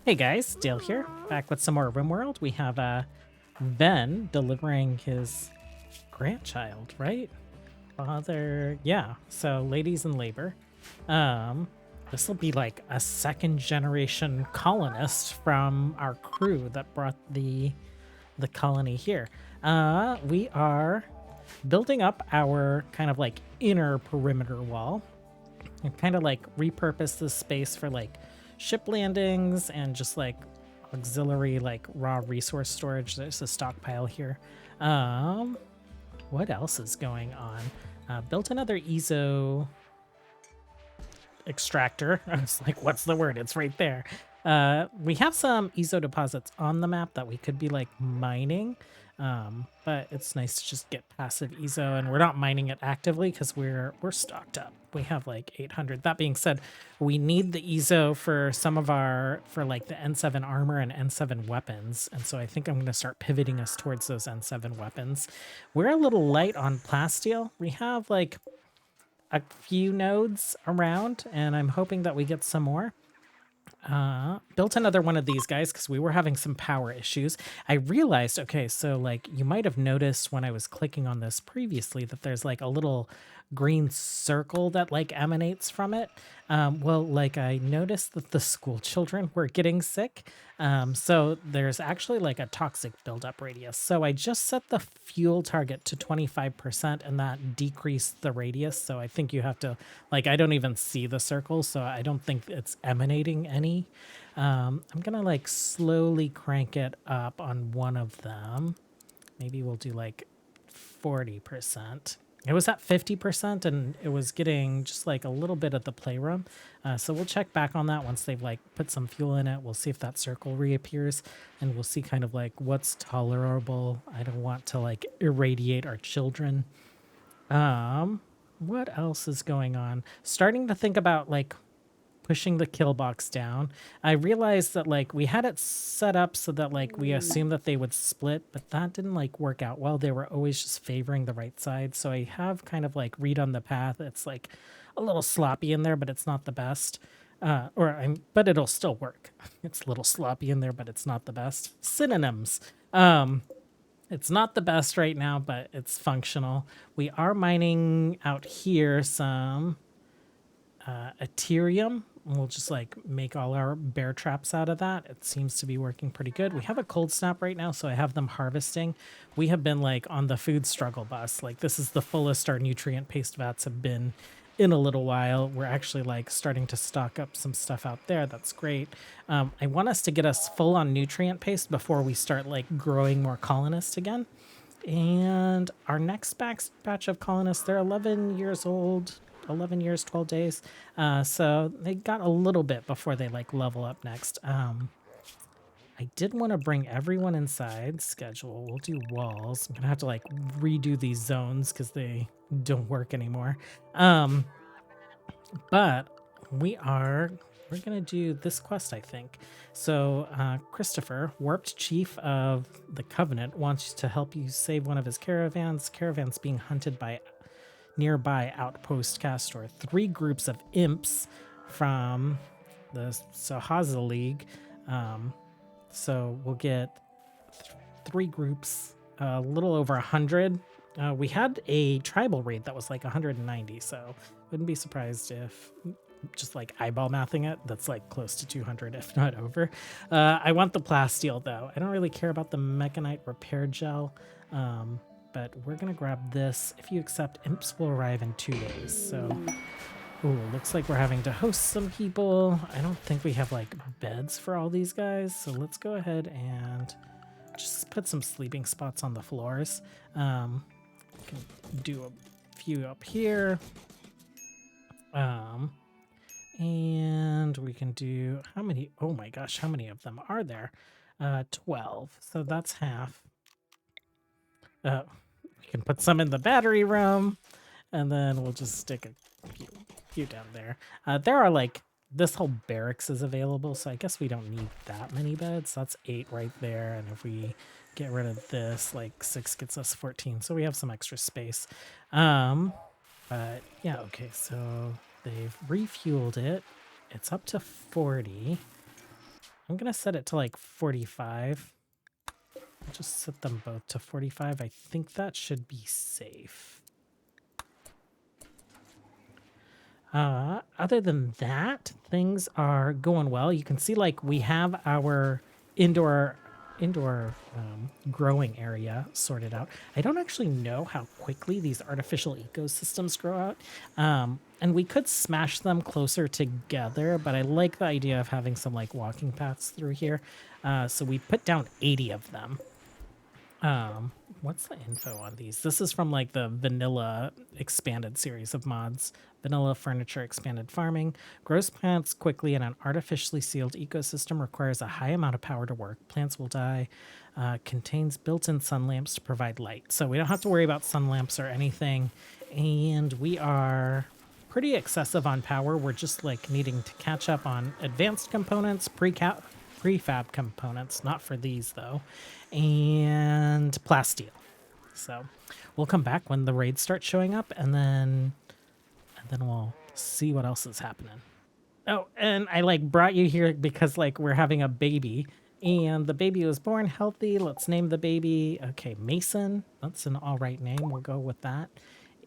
Hey guys, Dale here, back with some more RimWorld. We have Ben delivering his grandchild, right? Father, yeah. So ladies in labor. Um, this will be like a second generation colonist from our crew that brought the colony here. We are building up our kind of like inner perimeter wall and kind of like repurpose this space for like ship landings and just like auxiliary like raw resource storage. There's a stockpile here. Um, what else is going on? Built another EZO extractor. I was like, what's the word? It's right there. We have some EZO deposits on the map that we could be like mining. But it's nice to just get passive EZO, and we're not mining it actively because we're stocked up. We have like 800. That being said, we need the EZO for some of our for like the N7 armor and N7 weapons, and so I think I'm going to start pivoting us towards those N7 weapons. We're a little light on plasteel. We have like a few nodes around, and I'm hoping that we get some more. Built another one of these guys because we were having some power issues. I realized, okay, so like you might have noticed when I was clicking on this previously that there's like a little green circle that like emanates from it. Well, like I noticed that the school children were getting sick. So there's actually like a toxic buildup radius. So I just set the fuel target to 25% and that decreased the radius. So I think you have to, like, I don't even see the circle. So I don't think it's emanating any. I'm gonna like slowly crank it up on one of them. Maybe we'll do like 40%. It was at 50% and it was getting just like a little bit of the playroom. So we'll check back on that once they've like put some fuel in it. We'll see if that circle reappears and we'll see kind of like what's tolerable. I don't want to like irradiate our children. What else is going on? Starting to think about like pushing the kill box down. I realized that like we had it set up so that like we assumed that they would split, but that didn't like work out well. They were always just favoring the right side. So I have kind of like read on the path. It's like a little sloppy in there, but it's not the best. But it'll still work. It's a little sloppy in there, but it's not the best. Synonyms. It's not the best right now, but it's functional. We are mining out here some Ethereum. We'll just like make all our bear traps out of that. It seems to be working pretty good. We have a cold snap right now, so I have them harvesting. We have been like on the food struggle bus. Like this is the fullest our nutrient paste vats have been in a little while. We're actually like starting to stock up some stuff out there. That's great. I want us to get us full on nutrient paste before we start like growing more colonists again. And our next batch of colonists, they're 11 years old, 11 years, 12 days. So they got a little bit before they like level up next. I did want to bring everyone inside schedule. We'll do walls. I'm going to have to like redo these zones because they don't work anymore. But we're going to do this quest, I think. So Christopher, Warped Chief of the Covenant, wants to help you save one of his caravans. Caravans being hunted by nearby outpost Castor. 3 groups of imps from the Sahaza League. So we'll get 3 groups, a little over 100. We had a tribal raid that was like 190, so wouldn't be surprised if just like eyeball mathing it, that's like close to 200, if not over. I want the plasteel though. I don't really care about the mechanite repair gel. But we're gonna grab this. If you accept, imps will arrive in 2 days. So, ooh, looks like we're having to host some people. I don't think we have like beds for all these guys. So let's go ahead and just put some sleeping spots on the floors. We can do a few up here. And we can do, how many? Oh my gosh, how many of them are there? 12. So that's half. We can put some in the battery room, and then we'll just stick a few down there. There are like, this whole barracks is available, so I guess we don't need that many beds. That's 8 right there, and if we get rid of this, like 6 gets us 14, so we have some extra space. But yeah, okay, so they've refueled it. It's up to 40. I'm gonna set it to like 45. I'll just set them both to 45. I think that should be safe. Other than that, things are going well. You can see like we have our indoor growing area sorted out. I don't actually know how quickly these artificial ecosystems grow out. And we could smash them closer together, but I like the idea of having some like walking paths through here. So we put down 80 of them. What's the info on these? This is from like the vanilla expanded series of mods. Vanilla furniture expanded farming. Grows plants quickly in an artificially sealed ecosystem. Requires a high amount of power to work. Plants will die. Contains built-in sun lamps to provide light. So we don't have to worry about sun lamps or anything. And we are pretty excessive on power. We're just like needing to catch up on advanced components, prefab components, not for these though, and plasteel. So we'll come back when the raids start showing up, and then we'll see what else is happening. Oh, and I like brought you here because like we're having a baby, and the baby was born healthy. Let's name the baby. Okay, Mason. That's an all right name. We'll go with that.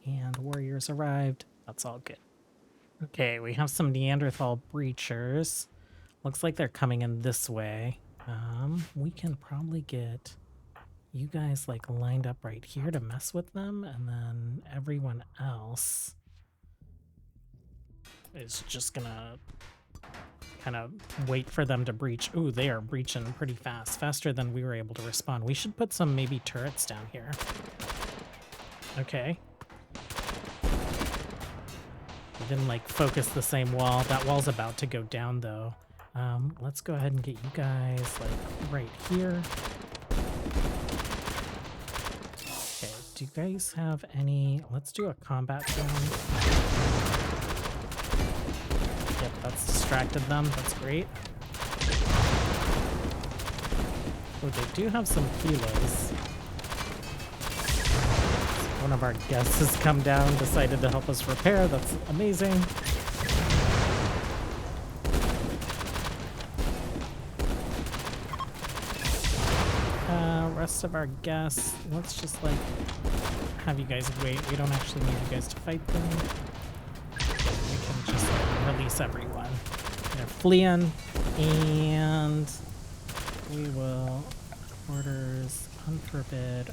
And warriors arrived. That's all good. Okay, we have some Neanderthal breachers. Looks like they're coming in this way. We can probably get you guys like lined up right here to mess with them, and then everyone else is just gonna kind of wait for them to breach. Ooh, they are breaching pretty fast, faster than we were able to respond. We should put some maybe turrets down here. Okay. We didn't like focus the same wall. That wall's about to go down though. Let's go ahead and get you guys like right here. Okay, do you guys have any? Let's do a combat zone. Yep, that's distracted them. That's great. Oh, they do have some kilos. One of our guests has come down, decided to help us repair. That's amazing. Rest of our guests, let's just like have you guys wait. We don't actually need you guys to fight them. We can just like, release everyone. They're fleeing, and we will orders unforbid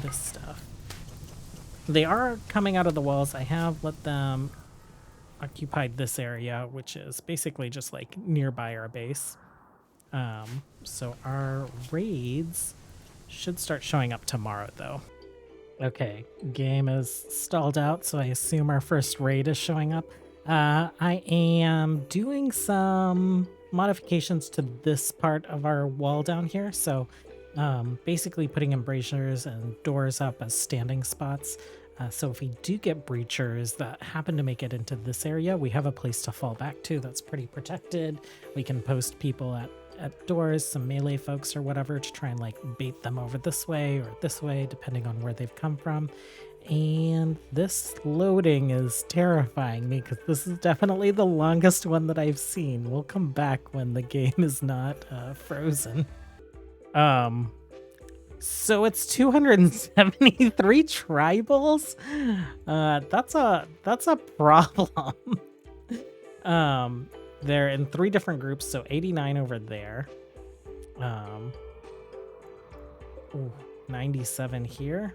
this stuff. They are coming out of the walls. I have let them occupy this area, which is basically just like nearby our base. So our raids should start showing up tomorrow though. Okay, game is stalled out, so I assume our first raid is showing up. I am doing some modifications to this part of our wall down here. So basically putting embrasures and doors up as standing spots. So if we do get breachers that happen to make it into this area, we have a place to fall back to that's pretty protected. We can post people at doors, some melee folks or whatever, to try and like bait them over this way or this way, depending on where they've come from. And this loading is terrifying me because this is definitely the longest one that I've seen. We'll come back when the game is not frozen. So it's 273 tribals. That's a problem. They're in 3 different groups, so 89 over there. 97 here.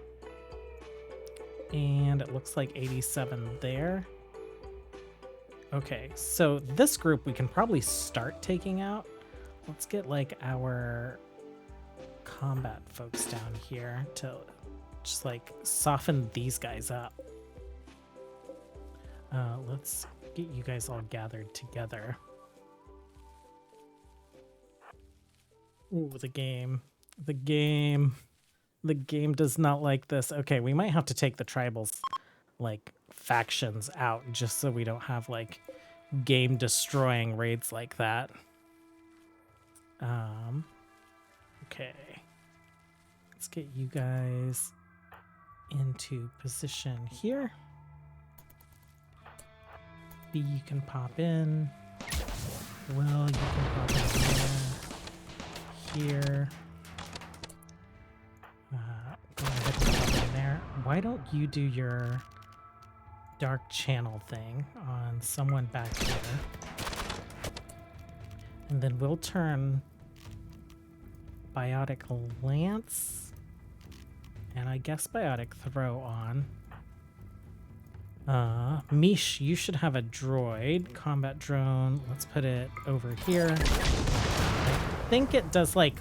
And it looks like 87 there. Okay, so this group we can probably start taking out. Let's get like our combat folks down here to just like soften these guys up. Let's get you guys all gathered together. Ooh, the game does not like this. Okay, we might have to take the tribals like factions out just so we don't have like game destroying raids like that. Okay, let's get you guys into position here. B, you can pop in. Will, you can pop in there. here. Go ahead and put in there. Why don't you do your dark channel thing on someone back here? And then we'll turn biotic lance and I guess biotic throw on. Mish, you should have a droid. Combat drone. Let's put it over here. I think it does like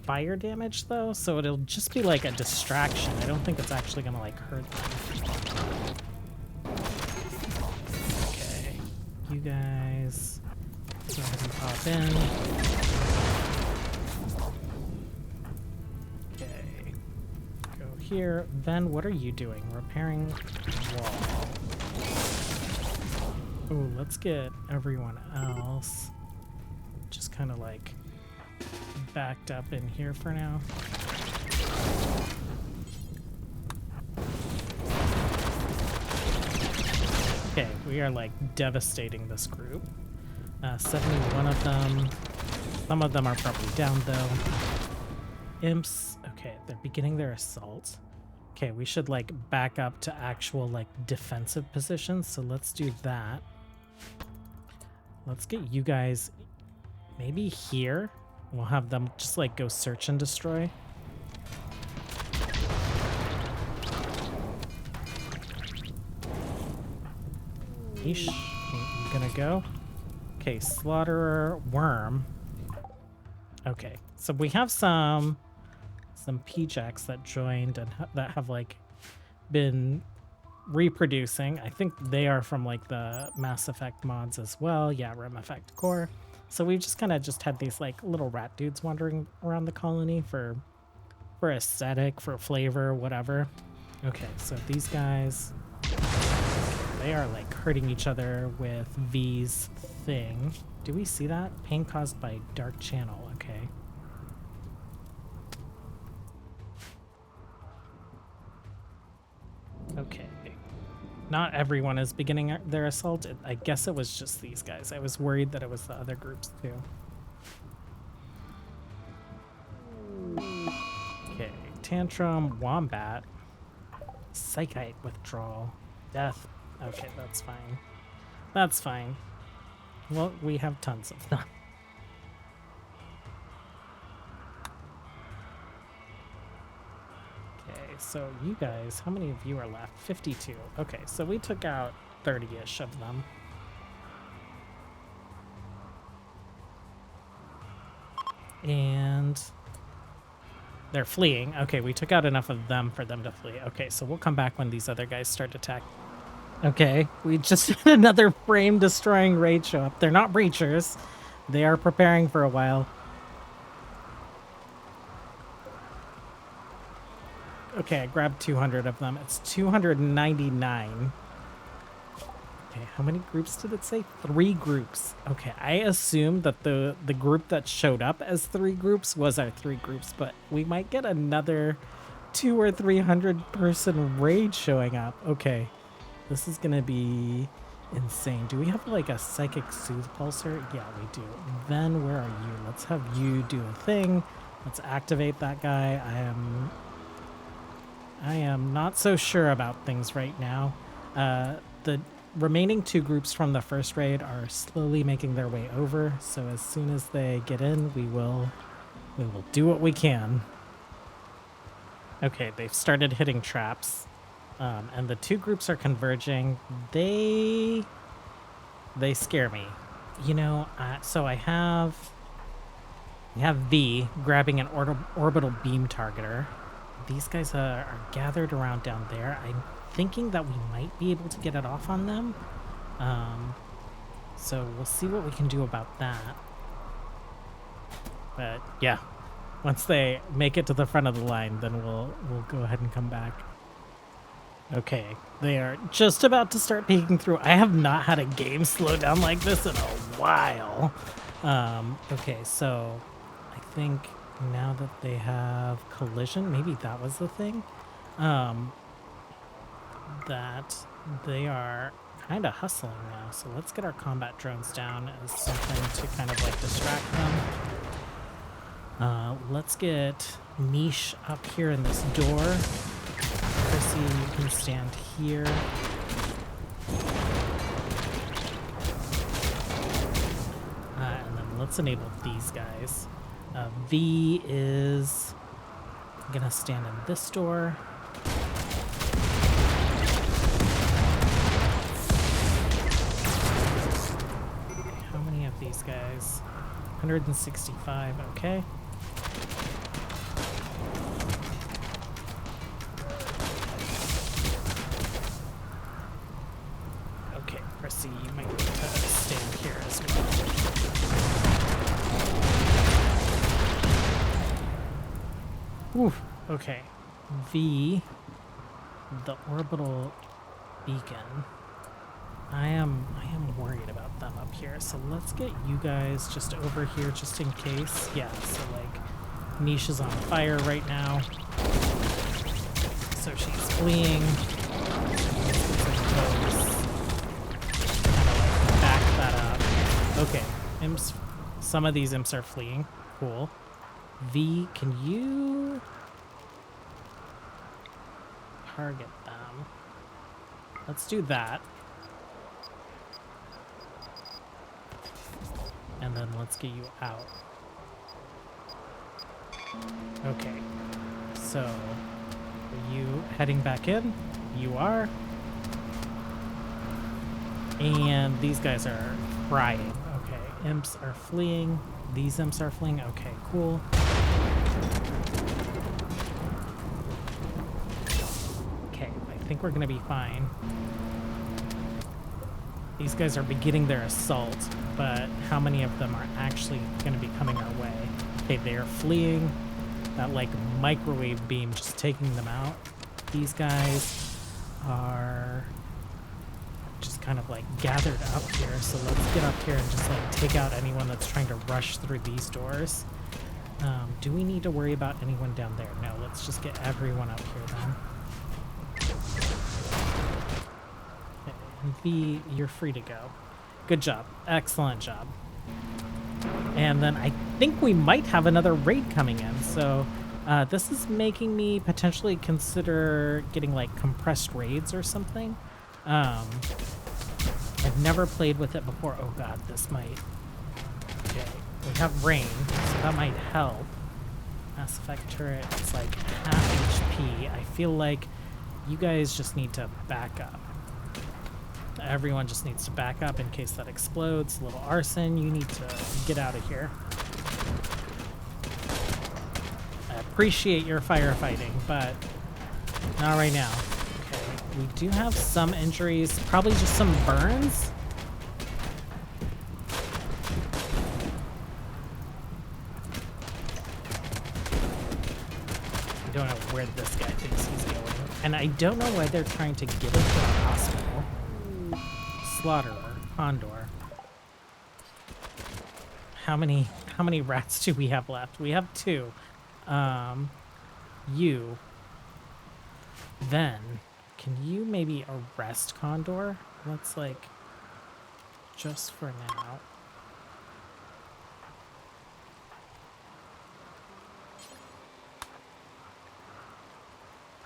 fire damage though, so it'll just be like a distraction. I don't think it's actually gonna like hurt them. Okay, you guys go ahead and pop in. Okay, go here. Ben, what are you doing? Repairing wall. Oh, let's get everyone else just kind of like backed up in here for now. Okay, we are like devastating this group. 71 of them. Some of them are probably down though. Imps. Okay, they're beginning their assault. Okay, we should like back up to actual like defensive positions, so let's do that. Let's get you guys maybe here. We'll have them just like go search and destroy. Yeesh. You gonna go? Okay, slaughterer, worm. Okay, so we have some PJACs that joined and that have like been reproducing. I think they are from like the Mass Effect mods as well. Yeah, Rim Effect core. So we've just kind of just had these like little rat dudes wandering around the colony for aesthetic, for flavor, whatever. Okay, so these guys, they are like hurting each other with V's thing. Do we see that? Pain caused by dark channel. Okay. Okay. Not everyone is beginning their assault. I guess it was just these guys. I was worried that it was the other groups too. Okay. Tantrum, Wombat, Psychite withdrawal, Death. Okay, that's fine. That's fine. Well, we have tons of them. So you guys, how many of you are left? 52. Okay, so we took out 30-ish of them. And they're fleeing. Okay, we took out enough of them for them to flee. Okay, so we'll come back when these other guys start attacking. Okay, we just had another frame-destroying raid show up. They're not breachers. They are preparing for a while. Okay, I grabbed 200 of them. It's 299. Okay, how many groups did it say? 3 groups. Okay, I assumed that the group that showed up as 3 groups was our 3 groups, but we might get another 200 or 300 person raid showing up. Okay, this is gonna be insane. Do we have like a psychic soothe pulsar? Yeah, we do. Then where are you? Let's have you do a thing. Let's activate that guy. I am not so sure about things right now. The remaining 2 groups from the first raid are slowly making their way over, so as soon as they get in, we will do what we can. Okay, they've started hitting traps, and the 2 groups are converging. They scare me. You know, so I have V grabbing an orbital beam targeter. These guys are gathered around down there. I'm thinking that we might be able to get it off on them. So we'll see what we can do about that. But yeah, once they make it to the front of the line, then we'll go ahead and come back. Okay, they are just about to start peeking through. I have not had a game slow down like this in a while. Okay, so I think now that they have collision, maybe that was the thing, that they are kind of hustling now. So let's get our combat drones down as something to kind of like distract them. Let's get Niche up here in this door. Chrissy, you can stand here. And then let's enable these guys. V is gonna stand in this door. How many of these guys? 165, okay. Okay, Prissy, you might need to stand here as well. Oof, okay. V, the orbital beacon. I am worried about them up here, so let's get you guys just over here just in case. Yeah, so like Niche is on fire right now, so she's fleeing. Back that up. Okay, imps. Some of these imps are fleeing. Cool. V, can you target them? Let's do that. And then let's get you out. Okay. So, are you heading back in? You are. And these guys are frying. Okay. Imps are fleeing. These imps are fleeing. Okay, cool. Okay, I think we're gonna be fine. These guys are beginning their assault, but how many of them are actually going to be coming our way? Okay, they are fleeing. That, like, microwave beam just taking them out. These guys are just kind of, like, gathered up here. So let's get up here and just, like, take out anyone that's trying to rush through these doors. Do we need to worry about anyone down there? No, let's just get everyone up here then. V, you're free to go. Good job. Excellent job. And then I think we might have another raid coming in. So this is making me potentially consider getting like compressed raids or something. I've never played with it before. Oh god, this might... Okay, we have rain, so that might help. Mass Effect turret, it's like half HP. I feel like you guys just need to back up. Everyone just needs to back up in case that explodes. A little arson, you need to get out of here. I appreciate your firefighting, but not right now. Okay, we do have some injuries, probably just some burns. I don't know where this guy thinks he's going. And I don't know why they're trying to get into the hospital. Slaughterer, Condor. How many rats do we have left? We have 2. You. Then, can you maybe arrest Condor? Let's like, just for now.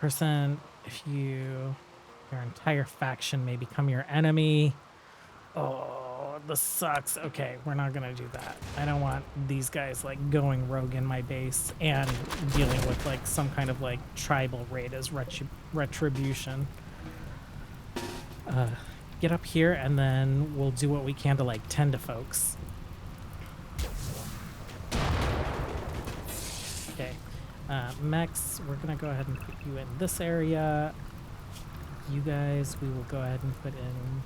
Person, if your entire faction may become your enemy. Oh, this sucks. Okay, we're not gonna do that. I don't want these guys like going rogue in my base and dealing with like some kind of like tribal raid as retribution. Get up here and then we'll do what we can to like tend to folks. Okay, Mex, we're gonna go ahead and put you in this area. You guys, we will go ahead and put in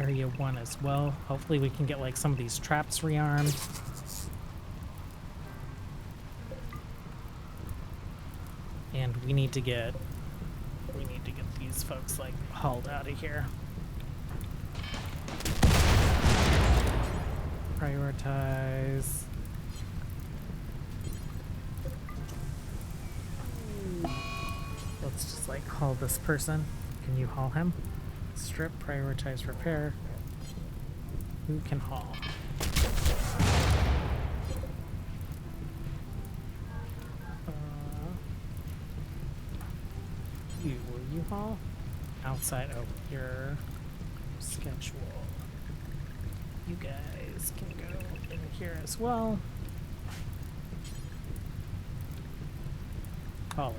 area 1 as well. Hopefully we can get like some of these traps rearmed. And we need to get these folks like hauled out of here. Prioritize. Let's just like haul this person. Can you haul him? Strip, prioritize, repair. Who can haul? you all. Outside, oh, your schedule. You guys can go in here as well. Calling.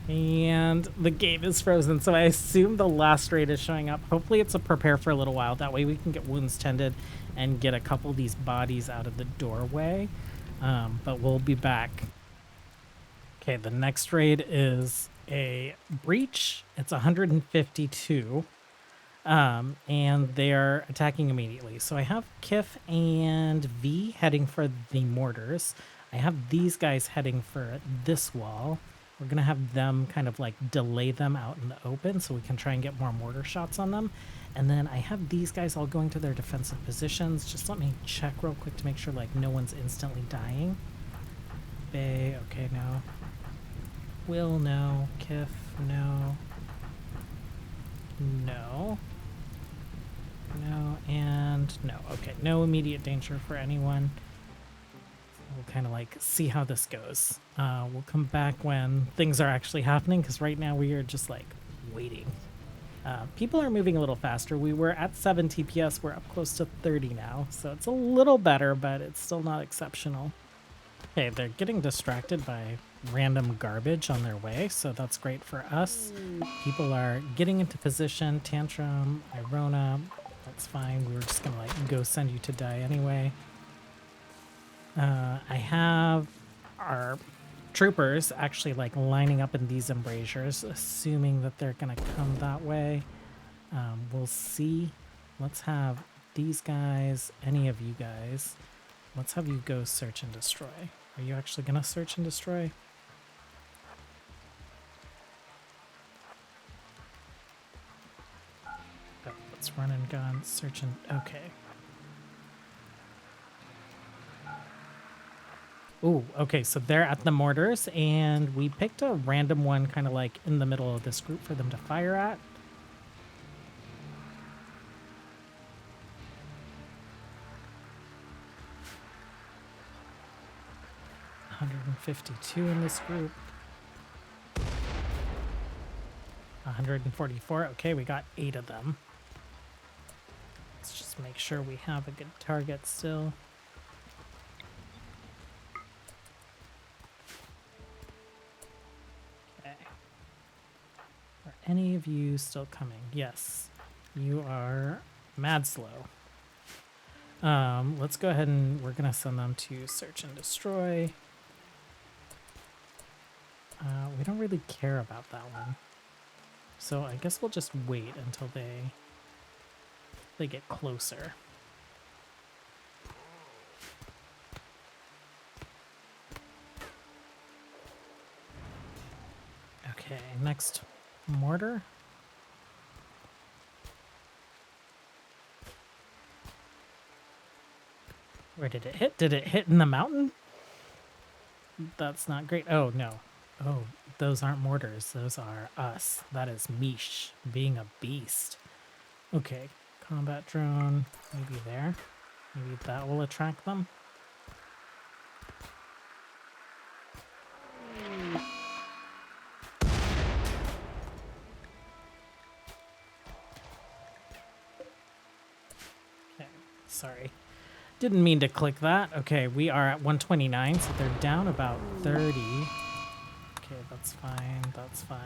And the game is frozen, so I assume the last raid is showing up. Hopefully it's a prepare for a little while. That way we can get wounds tended and get a couple of these bodies out of the doorway. But we'll be back. Okay, the next raid is a breach. It's 152. And they're attacking immediately. So I have Kif and V heading for the mortars. I have these guys heading for this wall. We're going to have them kind of like delay them out in the open so we can try and get more mortar shots on them. And then I have these guys all going to their defensive positions. Just let me check real quick to make sure like no one's instantly dying. Bay, okay, no. Will, no. Kif, no. No. No, and no. Okay, no immediate danger for anyone. We'll kind of like see how this goes. We'll come back when things are actually happening, because right now we are just like waiting. People are moving a little faster. We were at 7 TPS. We're up close to 30 now, so it's a little better, but it's still not exceptional. Okay, they're getting distracted by random garbage on their way, so that's great for us. People are getting into position. Tantrum, Irona, that's fine. We were just gonna like go send you to die anyway. I have our troopers actually like lining up in these embrasures, assuming that they're gonna come that way. We'll see. Let's have these guys, any of you guys, let's have you go search and destroy. Are you actually gonna search and destroy? Oh, let's run and gun, search and, okay. Ooh, okay, so they're at the mortars, and we picked a random one kind of like in the middle of this group for them to fire at. $152 in this group. 144. Okay, we got 8 of them. Let's just make sure we have a good target still. Okay. Are any of you still coming? Yes. You are mad slow. Let's go ahead and we're gonna send them to search and destroy. We don't really care about that one. So I guess we'll just wait until they get closer. Okay, next mortar. Where did it hit? Did it hit in the mountain? That's not great. Oh, no. Oh, those aren't mortars. Those are us. That is Mish being a beast. Okay, combat drone. Maybe there. Maybe that will attract them. Okay, sorry. Didn't mean to click that. Okay, we are at 129, so they're down about 30. Okay, that's fine, that's fine.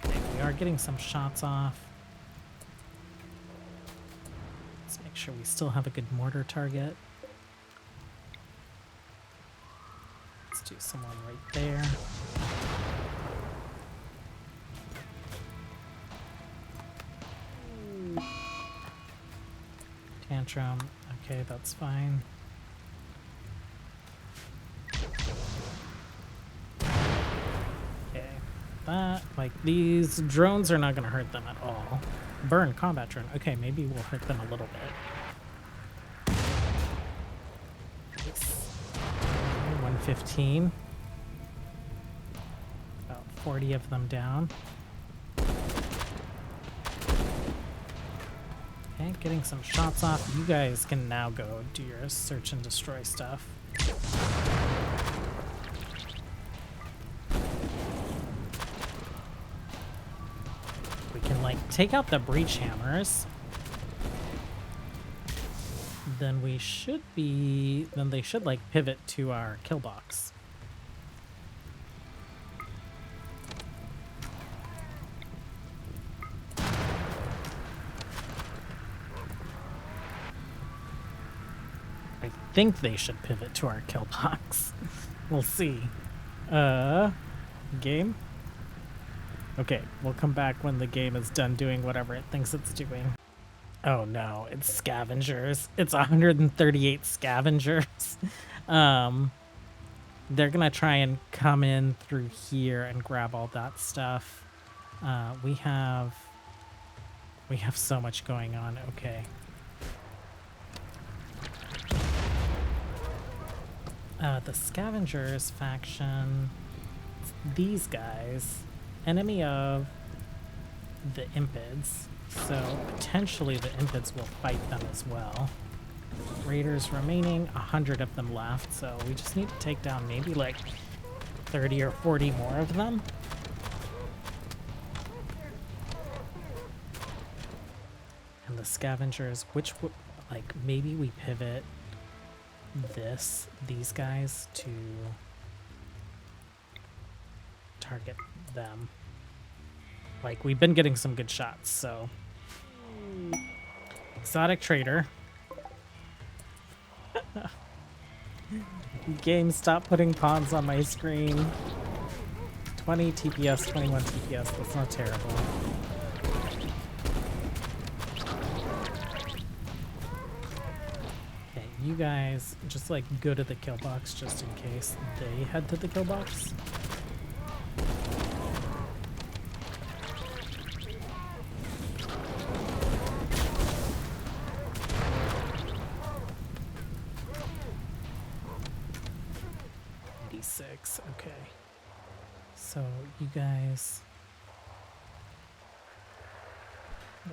Okay, we are getting some shots off. Let's make sure we still have a good mortar target. Let's do someone right there. Tantrum, okay, that's fine. That, like, these drones are not going to hurt them at all. Burn combat drone. Okay, maybe we'll hurt them a little bit. Nice. 115. About 40 of them down. Okay, getting some shots off. You guys can now go do your search and destroy stuff. take out the breach hammers, then we should be, then they should like pivot to our kill box. I think they should pivot to our kill box. We'll see. Game? Okay, we'll come back when the game is done doing whatever it thinks it's doing. Oh no, it's scavengers. It's 138 scavengers. They're gonna try and come in through here and grab all that stuff. We have so much going on. Okay. The scavengers faction, these guys, enemy of the impids, so potentially the impids will fight them as well. Raiders remaining, 100 of them left, so we just need to take down maybe like 30 or 40 more of them. And the scavengers, which like maybe we pivot these guys to target them. Like, we've been getting some good shots, so exotic trader. Game, stop putting pawns on my screen. 20 TPS, 21 TPS, that's not terrible. You guys just like go to the kill box just in case they head to the kill box. D6, okay. So you guys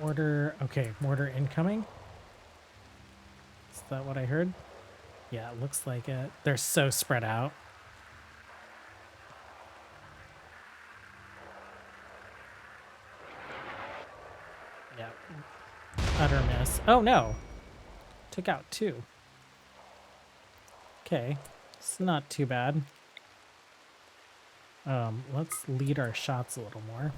mortar, okay, mortar incoming. Is that what I heard? Yeah, it looks like it. They're so spread out. Yeah. Utter miss. Oh no! Took out 2. Okay. It's not too bad. Let's lead our shots a little more.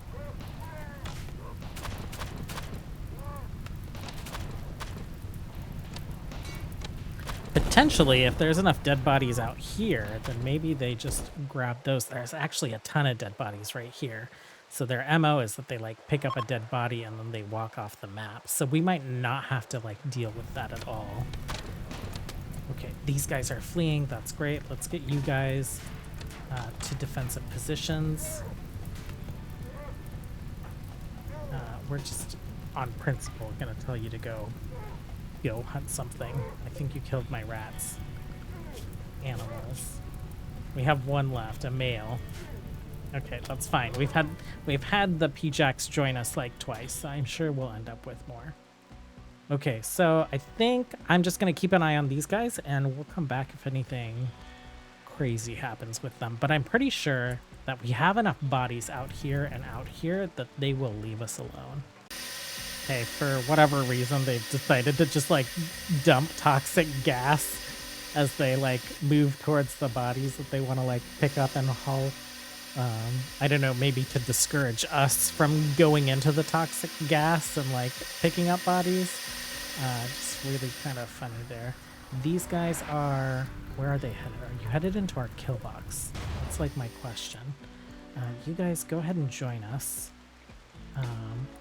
Potentially, if there's enough dead bodies out here, then maybe they just grab those. There's actually a ton of dead bodies right here. So their MO is that they like pick up a dead body and then they walk off the map. So we might not have to like deal with that at all. Okay, these guys are fleeing. That's great. Let's get you guys to defensive positions. We're just on principle gonna tell you to go hunt something. I think you killed my rats. Animals. We have 1 left, a male. Okay, that's fine. We've had the P-Jacks join us like twice. I'm sure we'll end up with more. Okay, so I think I'm just gonna keep an eye on these guys and we'll come back if anything crazy happens with them. But I'm pretty sure that we have enough bodies out here and out here that they will leave us alone. Okay, for whatever reason, they've decided to just like dump toxic gas as they like move towards the bodies that they want to like pick up and haul. I don't know, maybe to discourage us from going into the toxic gas and like picking up bodies. Just really kind of funny there. These guys are, where are they headed? Are you headed into our kill box? That's like my question. You guys go ahead and join us.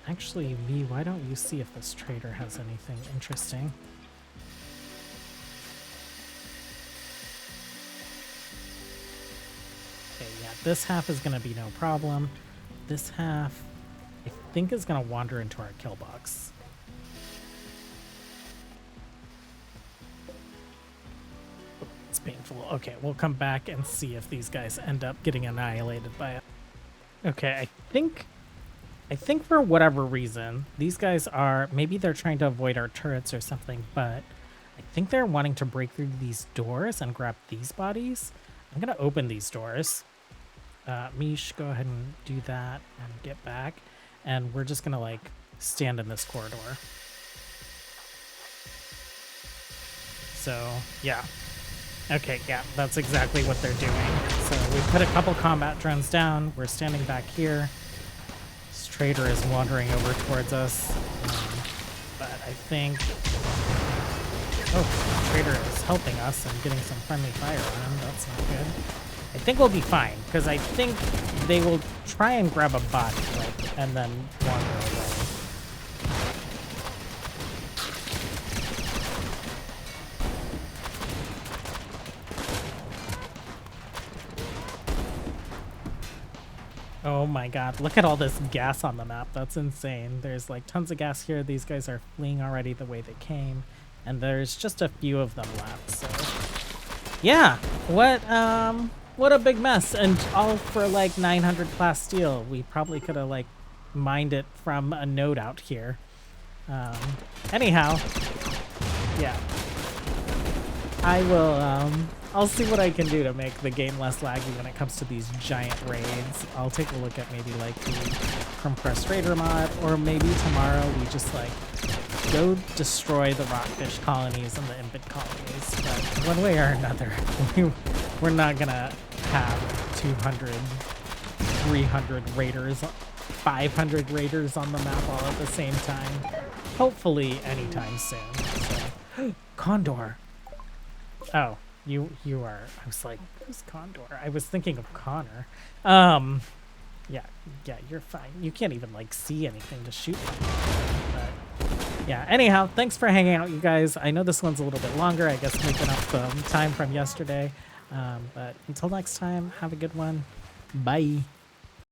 Actually, V, why don't you see if this trader has anything interesting? Okay, yeah, this half is going to be no problem. This half, I think, is going to wander into our kill box. Oh, it's painful. Okay, we'll come back and see if these guys end up getting annihilated by it. Okay, I think for whatever reason, these guys are, maybe they're trying to avoid our turrets or something, but I think they're wanting to break through these doors and grab these bodies. I'm going to open these doors. Mish, go ahead and do that and get back. And we're just going to like stand in this corridor. So, yeah. Okay, yeah, that's exactly what they're doing. So we put a couple combat drones down. We're standing back here. This trader is wandering over towards us. But I think... Oh, the trader is helping us and getting some friendly fire on him. That's not good. I think we'll be fine, because I think they will try and grab a body, like, and then wander away. Oh my god, look at all this gas on the map. That's insane. There's like tons of gas here. These guys are fleeing already the way they came. And there's just a few of them left, so... Yeah, what a big mess. And all for like 900 class steel. We probably could have like mined it from a node out here. Anyhow, yeah. I will, I'll see what I can do to make the game less laggy when it comes to these giant raids. I'll take a look at maybe like the compressed raider mod, or maybe tomorrow we just like go destroy the rockfish colonies and the impid colonies. But one way or another, we're not gonna have 200, 300 raiders, 500 raiders on the map all at the same time. Hopefully anytime soon. So, Condor. Oh, you are. I was like, who's Condor? I was thinking of Connor. Yeah, you're fine. You can't even like see anything to shoot from. But yeah, anyhow, thanks for hanging out, you guys. I know this one's a little bit longer, I guess making up the time from yesterday. But until next time, have a good one. Bye.